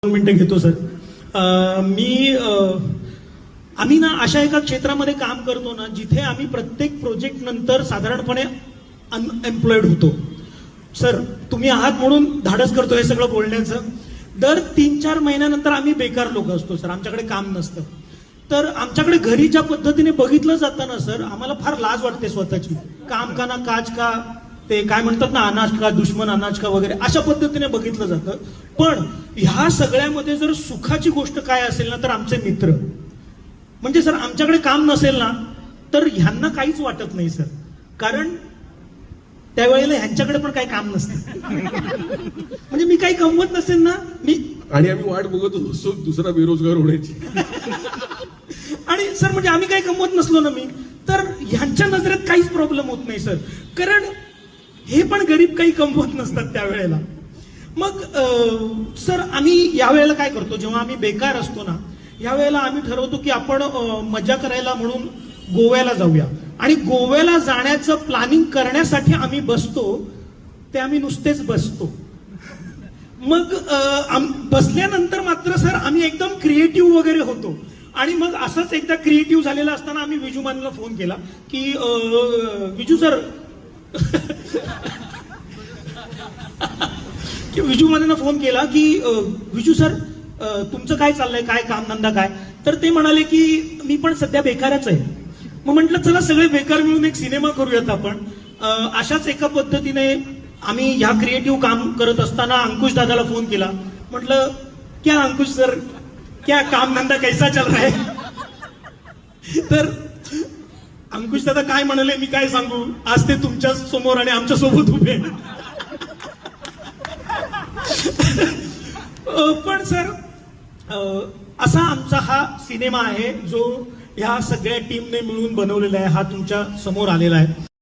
2 मिनिटं घेतो सर. आम्ही ना अशा एका क्षेत्रामध्ये काम करतो ना जिथे आम्ही प्रत्येक प्रोजेक्ट नंतर साधारणपणे अनएम्प्लॉयड होतो. सर तुम्ही आहात म्हणून धाडस करतो हे सगळं बोलण्याचं. दर 3-4 महिन्यानंतर आम्ही बेकार लोक असतो सर, आमच्याकडे काम नसतं. तर आमच्याकडे घरी ज्या पद्धतीने बघितलं जातं ना सर, आम्हाला फार लाज वाटते स्वतःची. काम का ना काज का, ते काय म्हणतात ना अनाज का दुश्मन अनाज का वगैरे अशा पद्धतीने बघितलं जातं. पण ह्या सगळ्यामध्ये जर सुखाची गोष्ट काय असेल ना तर आमचे मित्र. म्हणजे सर आमच्याकडे काम नसेल ना तर ह्यांना काहीच वाटत नाही सर, कारण त्यावेळेला ह्यांच्याकडे पण काही काम नसतं. म्हणजे मी काही कमवत नसेल ना आणि आम्ही वाट बघत होतो दुसरा बेरोजगार होण्याची. आणि सर म्हणजे आम्ही काही कमवत नसलो ना तर ह्यांच्या नजरेत काहीच प्रॉब्लेम होत नाही सर, कारण हे पण गरीब काही कमवत नसतात त्यावेळेला. मग सर आम्ही यावेळेला काय करतो, जेव्हा आम्ही बेकार असतो ना यावेळेला आम्ही ठरवतो की आपण मजा करायला म्हणून गोव्याला जाऊया. आणि गोव्याला जाण्याचं प्लॅनिंग करण्यासाठी आम्ही बसतो, ते आम्ही नुसतेच बसतो. मग बसल्यानंतर मात्र सर आम्ही एकदम क्रिएटिव्ह वगैरे होतो. आणि मग असंच एकदा क्रिएटिव्ह झालेलं असताना आम्ही विजूमानला फोन केला की विजू सर विजूमानेनं फोन केला की विजू सर तुमचं काय चाललंय, काय कामधंदा काय. तर ते म्हणाले की मी पण सध्या बेकारच आहे. मग म्हटलं चला सगळे बेकार मिळून एक सिनेमा करूयात आपण. अशाच एका पद्धतीने आम्ही ह्या क्रिएटिव्ह काम करत असताना अंकुश दादाला फोन केला. म्हटलं क्या अंकुश सर क्या कामधंदा कैसा चल रहा है. तर अंकुश दादा काय म्हणाले मी काय सांगू, आज ते तुमच्या समोर आणि आमच्या सोबत उभे. पण सर असा आमचा हा सिनेमा आहे जो ह्या सगळ्या टीमने मिळून बनवलेला आहे, हा तुमच्या समोर आलेला आहे.